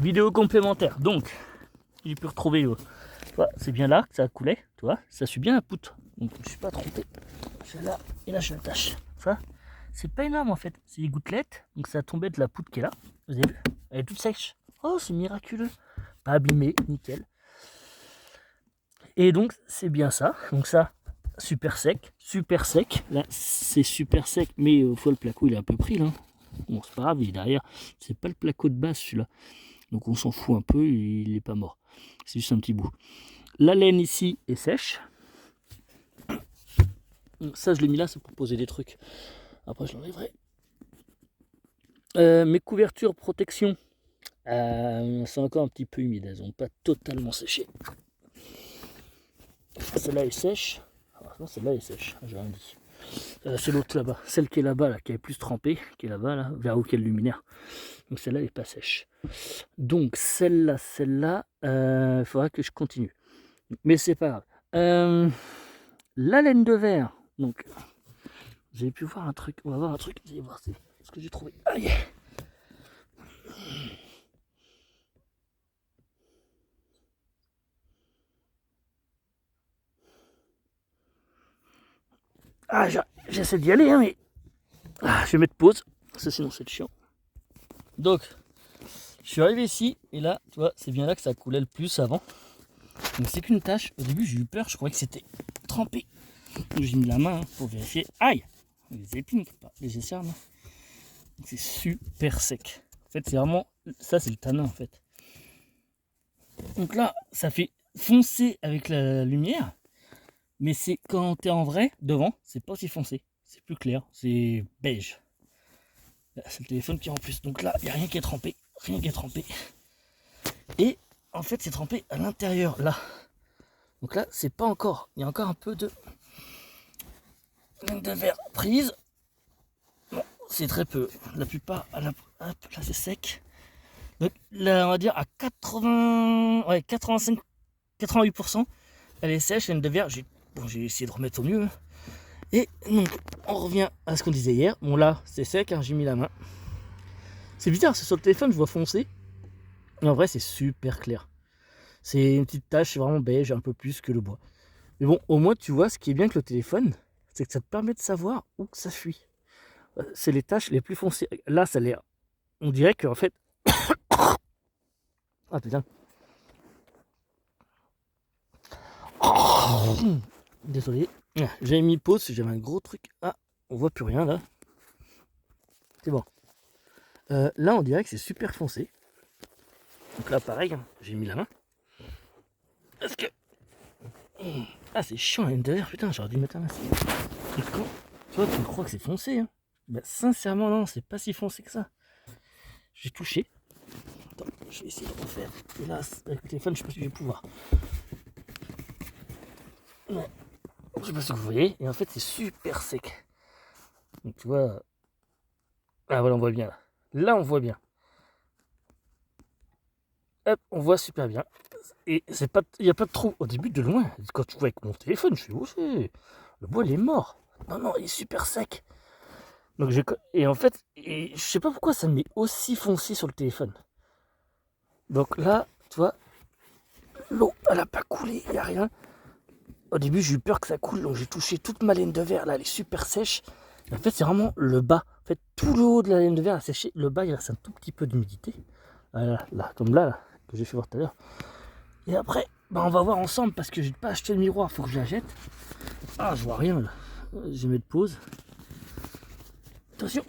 vidéo complémentaire. Donc, j'ai pu retrouver, c'est bien là que ça coulait, tu vois, ça suit bien la poutre. Donc, je ne suis pas trompé. Je suis là, et là, je l'attache. Ça, c'est pas énorme en fait, c'est des gouttelettes. Donc, ça tombait de la poutre qui est là. Vous avez vu? Elle est toute sèche. Oh, c'est miraculeux. Pas abîmé, nickel. Et donc, c'est bien ça. Donc, ça, super sec. Super sec. Là, c'est super sec, mais fois le placo, il est un peu pris là. Bon, c'est pas grave, il est derrière. C'est pas le placo de base celui-là. Donc on s'en fout un peu, il n'est pas mort. C'est juste un petit bout. La laine ici est sèche. Ça, je l'ai mis là, c'est pour poser des trucs. Après, je l'enlèverai. Mes couvertures protection sont encore un petit peu humides. Elles n'ont pas totalement séché. Celle-là est sèche. Ah, non, celle-là est sèche, j'ai rien dit. C'est l'autre là-bas, celle qui est là-bas, là, qui est plus trempée, qui est là-bas, là, vers où il y a le luminaire. Donc celle-là n'est pas sèche. Donc celle-là, il faudra que je continue. Mais c'est pas grave. La laine de verre. Donc, vous avez pu voir un truc. On va voir un truc. Vous allez voir ce que j'ai trouvé. Aïe. Ah, j'essaie d'y aller, hein, mais je vais mettre pause. Ça, sinon, c'est chiant. Donc, je suis arrivé ici. Et là, tu vois, c'est bien là que ça coulait le plus avant. Donc, c'est qu'une tache. Au début, j'ai eu peur. Je croyais que c'était trempé. Donc, j'ai mis la main pour vérifier. Aïe. Les épines, pas les essers, non. C'est super sec. En fait, c'est vraiment. Ça, c'est le tanin, en fait. Donc là, ça fait foncer avec la lumière. Mais c'est quand tu es en vrai, devant, c'est pas aussi foncé. C'est plus clair, c'est beige. C'est le téléphone qui est en plus. Donc là, il n'y a rien qui est trempé. Rien qui est trempé. Et en fait, c'est trempé à l'intérieur, là. Donc là, c'est pas encore. Il y a encore un peu de verre prise. Bon, c'est très peu. La plupart, hop, là, c'est sec. Donc là, on va dire à 80, ouais, 85, 88%, elle est sèche, laine de verre. J'ai essayé de remettre au mieux. Et donc, on revient à ce qu'on disait hier. Bon, là, c'est sec, hein, j'ai mis la main. C'est bizarre, c'est sur le téléphone, je vois foncer. Mais en vrai, c'est super clair. C'est une petite tache, c'est vraiment beige, un peu plus que le bois. Mais bon, au moins, tu vois, ce qui est bien avec le téléphone, c'est que ça te permet de savoir où que ça fuit. C'est les taches les plus foncées. Là, ça a l'air. On dirait qu'en fait. Ah putain. Désolé. J'avais mis pause, j'avais un gros truc. Ah, on voit plus rien là. C'est bon. Là, on dirait que c'est super foncé. Donc là, pareil, hein, j'ai mis la main. Parce que. Ah, c'est chiant, la laine de verre, putain, j'aurais dû mettre la main. Et quand toi, tu crois que c'est foncé, hein. Bah, sincèrement, non, c'est pas si foncé que ça. J'ai touché. Attends, je vais essayer de refaire. Et là, avec le téléphone, je sais pas si je vais pouvoir. Ouais. Je sais pas si vous voyez. Et en fait, c'est super sec. Donc, tu vois. Ah, voilà, on voit bien là. Là, on voit bien. Hop, on voit super bien. Et c'est pas, il n'y a pas de trou. Au début, de loin, quand tu vois avec mon téléphone, je fais oh, le bois il est mort. Non, non, il est super sec. Donc et en fait, je sais pas pourquoi ça me met aussi foncé sur le téléphone. Donc là, tu vois, l'eau, elle a pas coulé, il n'y a rien. Au début, j'ai eu peur que ça coule, donc j'ai touché toute ma laine de verre. Là, elle est super sèche. Et en fait, c'est vraiment le bas. En fait, tout le haut de la laine de verre a séché. Le bas, il reste un tout petit peu d'humidité. Voilà, là, comme là, que j'ai fait voir tout à l'heure. Et après, bah, on va voir ensemble parce que j'ai pas acheté le miroir, faut que je la jette. Ah, je vois rien là. Je vais mettre pause. Attention,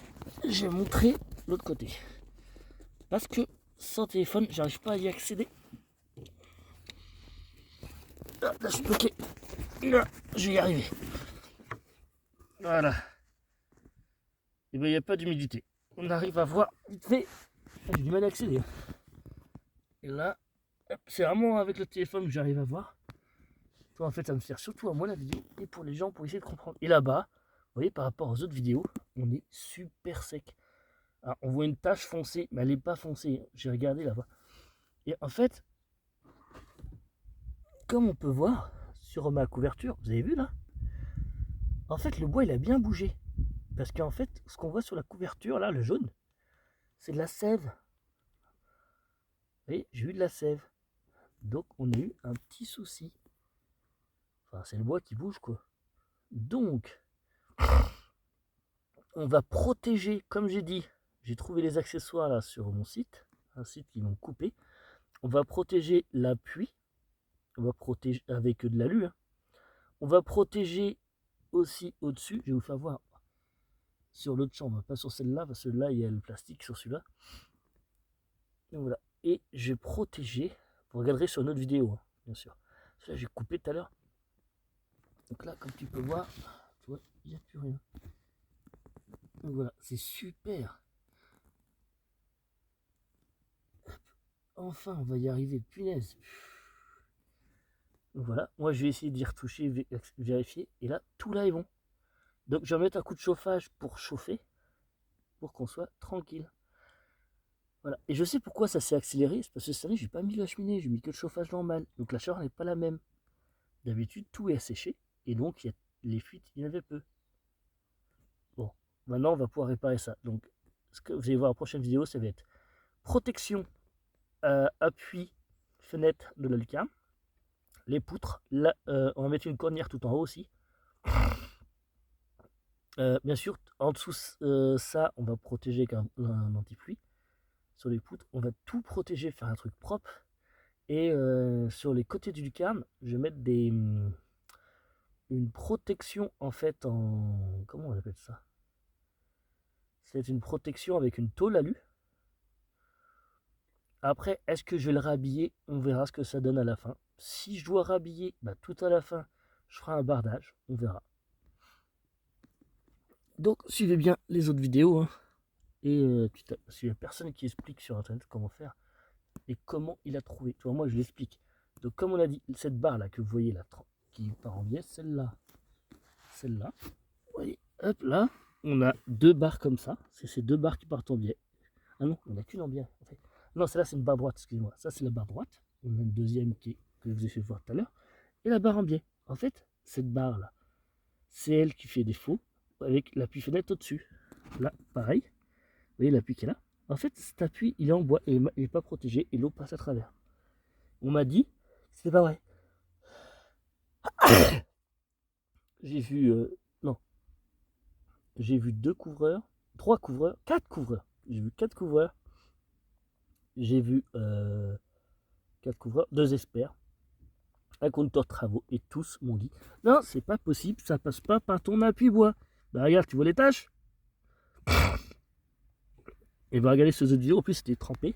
je vais montrer l'autre côté. Parce que sans téléphone, j'arrive pas à y accéder. Là, je suis bloqué. Là, je vais y arriver. Voilà. Et bien, il n'y a pas d'humidité. On arrive à voir vite fait. J'ai du mal à accéder. Et là, c'est vraiment avec le téléphone que j'arrive à voir. En fait, ça me sert surtout à moi la vidéo et pour les gens pour essayer de comprendre. Et là-bas, vous voyez, par rapport aux autres vidéos, on est super sec. Alors, on voit une tache foncée, mais elle n'est pas foncée. J'ai regardé là-bas. Et en fait, comme on peut voir sur ma couverture, vous avez vu là? En fait, le bois, il a bien bougé. Parce qu'en fait, ce qu'on voit sur la couverture, là, le jaune, c'est de la sève. Vous Et j'ai eu de la sève. Donc on a eu un petit souci. Enfin, c'est le bois qui bouge, quoi. Donc, on va protéger, comme j'ai dit, j'ai trouvé les accessoires là sur mon site, un site qui m'ont coupé. On va protéger l'appui, on va protéger avec de l'alu. Hein. On va protéger aussi au-dessus, je vais vous faire voir sur l'autre chambre, pas sur celle-là, parce que là il y a le plastique sur celui-là. Donc voilà, et j'ai protégé, vous regarderez sur une autre vidéo, hein, bien sûr. Ça j'ai coupé tout à l'heure. Donc là, comme tu peux voir, tu vois, il n'y a plus rien. Donc voilà, c'est super. Enfin, on va y arriver, punaise. Donc voilà, moi je vais essayer d'y retoucher, vérifier, et là, tout là est bon. Donc je vais mettre un coup de chauffage pour chauffer, pour qu'on soit tranquille. Voilà, et je sais pourquoi ça s'est accéléré, c'est parce que cette année, j'ai pas mis la cheminée, j'ai mis que le chauffage normal. Donc la chaleur n'est pas la même. D'habitude, tout est asséché, et donc les fuites, il y en avait peu. Bon, maintenant, on va pouvoir réparer ça. Donc, ce que vous allez voir la prochaine vidéo, ça va être protection, appui, fenêtre de la lucarne, les poutres. Là, on va mettre une cornière tout en haut aussi. Bien sûr, en dessous, ça, on va protéger avec un anti-pluie. Sur les poutres, on va tout protéger, faire un truc propre. Et sur les côtés du lucarne, je vais mettre une protection en fait en... Comment on appelle ça? C'est une protection avec une tôle alu. Après, est-ce que je vais le rhabiller? On verra ce que ça donne à la fin. Si je dois rhabiller, bah, tout à la fin, je ferai un bardage. On verra. Donc, suivez bien les autres vidéos. Hein. Et s'il n'y a personne qui explique sur Internet comment faire et comment il a trouvé. Tu vois, moi, je l'explique. Donc, comme on a dit, cette barre-là que vous voyez là, qui part en biais, celle-là, vous voyez, hop, là, on a deux barres comme ça. C'est ces deux barres qui partent en biais. Ah non, il n'y en a qu'une en biais, en fait. Non, celle-là, c'est une barre droite, excusez-moi. Ça, c'est la barre droite. On a une deuxième que je vous ai fait voir tout à l'heure. Et la barre en biais. En fait, cette barre-là, c'est elle qui fait défaut avec l'appui fenêtre au-dessus. Là, pareil. Vous voyez l'appui qui est là. En fait, cet appui, il est en bois et il n'est pas protégé et l'eau passe à travers. On m'a dit, c'est pas vrai. J'ai vu, non, j'ai vu 2 couvreurs, 3 couvreurs, 4 couvreurs. J'ai vu 4 couvreurs. J'ai vu 4 couvreurs, 2 experts, un conducteur de travaux et tous m'ont dit non, c'est pas possible, ça passe pas par ton appui bois. Bah regarde, tu vois les tâches. Et bah regardez ces autres vidéos, en plus c'était trempé.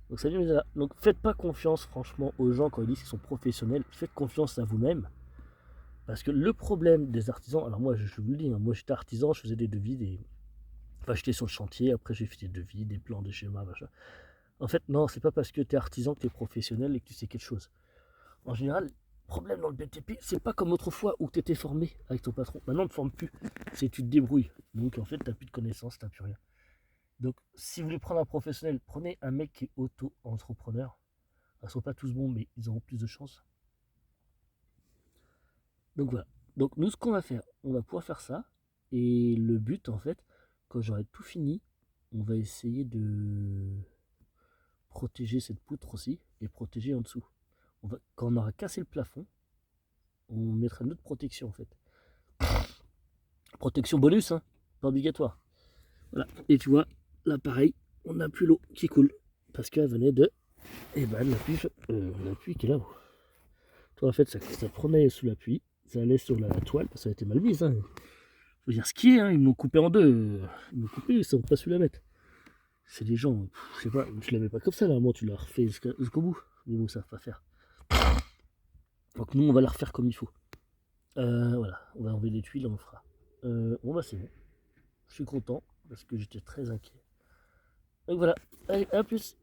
Donc ça vient de là. Donc faites pas confiance franchement aux gens quand ils disent qu'ils sont professionnels. Faites confiance à vous-même. Parce que le problème des artisans, alors moi je vous le dis, hein, moi j'étais artisan, je faisais des devis, enfin j'étais sur le chantier, après j'ai fait des devis, des plans, des schémas, machin. En fait non, c'est pas parce que tu es artisan que tu es professionnel et que tu sais quelque chose. En général, le problème dans le BTP, c'est pas comme autrefois où tu étais formé avec ton patron. Maintenant on ne te forme plus, c'est tu te débrouilles. Donc en fait tu n'as plus de connaissances, tu n'as plus rien. Donc si vous voulez prendre un professionnel, prenez un mec qui est auto-entrepreneur. Ils ne sont pas tous bons, mais ils auront plus de chance. Donc voilà. Donc nous, ce qu'on va faire, on va pouvoir faire ça. Et le but, en fait, quand j'aurai tout fini, on va essayer de protéger cette poutre aussi et protéger en dessous. Quand on aura cassé le plafond, on mettra une autre protection en fait. Protection bonus, hein, pas obligatoire. Voilà. Et tu vois, là pareil, on n'a plus l'eau qui coule parce qu'elle venait de... Et ben l'appui qui est là-haut. Toi, en fait, ça prenait sous l'appui, ça allait sur la toile, parce que ça a été mal mise. Hein. Faut dire ce qui est, hein, ils m'ont coupé en deux. Ils m'ont coupé, ils ne savent pas su la mettre. C'est des gens, je sais pas, je la mets pas comme ça, là, moi tu la refais jusqu'au bout. Mais bon, ça va pas faire. Donc nous, on va la refaire comme il faut. Voilà, on va enlever les tuiles, on le fera. Bon, bah c'est bon. Je suis content, parce que j'étais très inquiet. Donc voilà, allez, à plus.